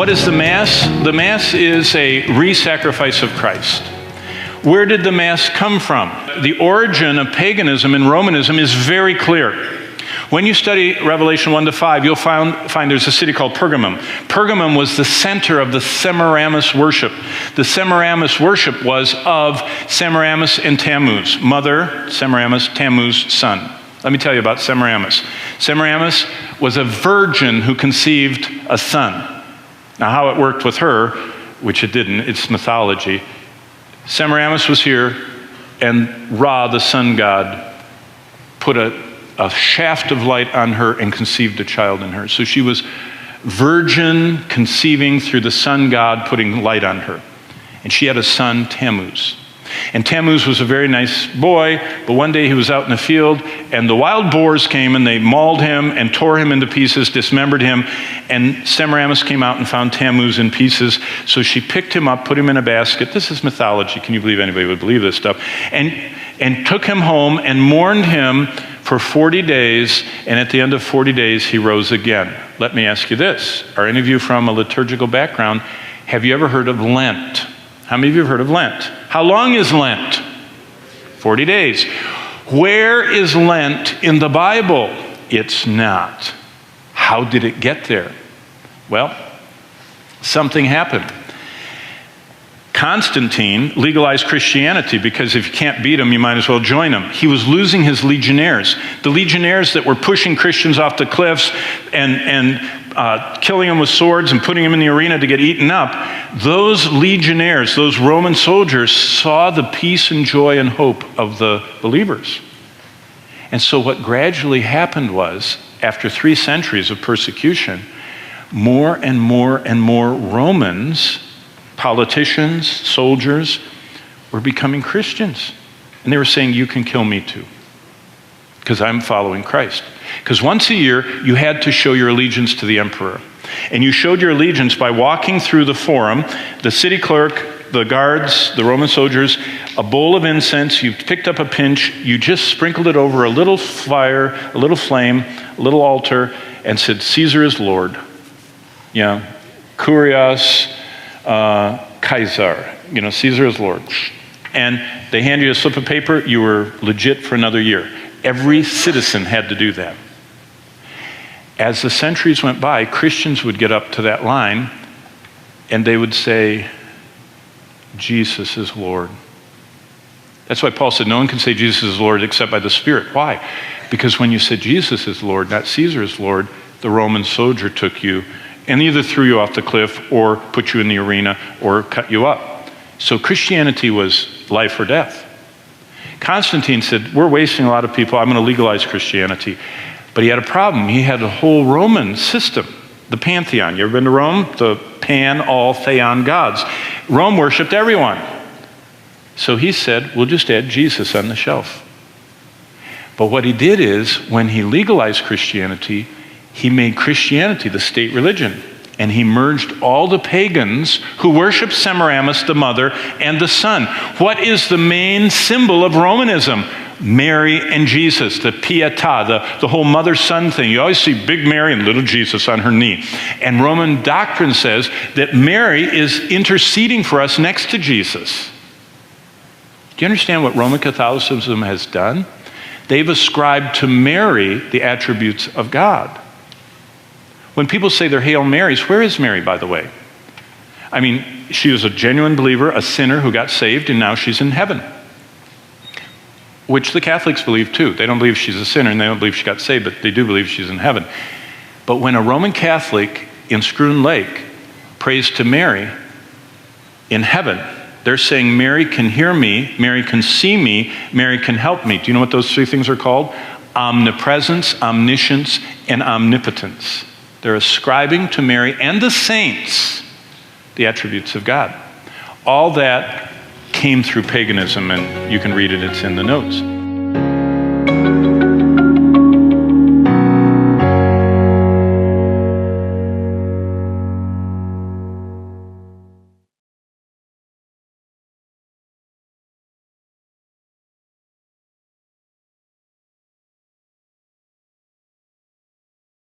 What is the Mass? The Mass is a re-sacrifice of Christ. Where did the Mass come from? The origin of paganism and Romanism is very clear. When you study Revelation 1-5, you'll find there's a city called Pergamum. Pergamum was the center of the Semiramis worship. The Semiramis worship was of Semiramis and Tammuz. Mother, Semiramis, Tammuz, son. Let me tell you about Semiramis. Semiramis was a virgin who conceived a son. Now, how it worked with her, which it didn't, it's mythology. Semiramis was here, and Ra, the sun god, put a shaft of light on her and conceived a child in her. So she was virgin, conceiving through the sun god putting light on her. And she had a son, Tammuz. And Tammuz was a very nice boy, but one day he was out in the field, and the wild boars came, and they mauled him and tore him into pieces, dismembered him, and Semiramis came out and found Tammuz in pieces, so she picked him up, put him in a basket. This is mythology. Can you believe anybody would believe this stuff? And took him home and mourned him for 40 days, and at the end of 40 days, he rose again. Let me ask you this. Are any of you from a liturgical background? Have you ever heard of Lent? How many of you have heard of Lent? How long is Lent? 40 days. Where is Lent in the Bible? It's not. How did it get there? Well, something happened. Constantine legalized Christianity because if you can't beat him, you might as well join him. He was losing his legionnaires. The legionnaires that were pushing Christians off the cliffs and killing them with swords and putting them in the arena to get eaten up, those legionnaires, those Roman soldiers, saw the peace and joy and hope of the believers. And so what gradually happened was, after 3 centuries of persecution, more and more and more Romans, politicians, soldiers, were becoming Christians. And they were saying, you can kill me too, because I'm following Christ. Because once a year, you had to show your allegiance to the emperor. And you showed your allegiance by walking through the forum, the city clerk, the guards, the Roman soldiers, a bowl of incense, you picked up a pinch, you just sprinkled it over a little fire, a little flame, a little altar, and said, Caesar is Lord. Yeah, Kurios Caesar, Caesar is Lord. And they hand you a slip of paper, you were legit for another year. Every citizen had to do that. As the centuries went by, Christians would get up to that line and they would say, Jesus is Lord. That's why Paul said no one can say Jesus is Lord except by the Spirit. Why? Because when you said Jesus is Lord, not Caesar is Lord, the Roman soldier took you and either threw you off the cliff or put you in the arena or cut you up. So Christianity was life or death. Constantine said, we're wasting a lot of people, I'm going to legalize Christianity. But he had a problem. He had a whole Roman system, the pantheon. You ever been to Rome? The pan, all, theon gods. Rome worshipped everyone. So he said, we'll just add Jesus on the shelf. But what he did is, when he legalized Christianity, he made Christianity the state religion. And he merged all the pagans who worshiped Semiramis, the mother, and the son. What is the main symbol of Romanism? Mary and Jesus, the pietà, the whole mother-son thing. You always see big Mary and little Jesus on her knee. And Roman doctrine says that Mary is interceding for us next to Jesus. Do you understand what Roman Catholicism has done? They've ascribed to Mary the attributes of God. When people say they're Hail Marys, where is Mary, by the way? I mean, she was a genuine believer, a sinner who got saved, and now she's in heaven. Which the Catholics believe too. They don't believe she's a sinner and they don't believe she got saved, but they do believe she's in heaven. But when a Roman Catholic in Scroon Lake prays to Mary in heaven, they're saying, Mary can hear me, Mary can see me, Mary can help me. Do you know what those 3 things are called? Omnipresence, omniscience, and omnipotence. They're ascribing to Mary and the saints the attributes of God. All that came through paganism, and you can read it, it's in the notes.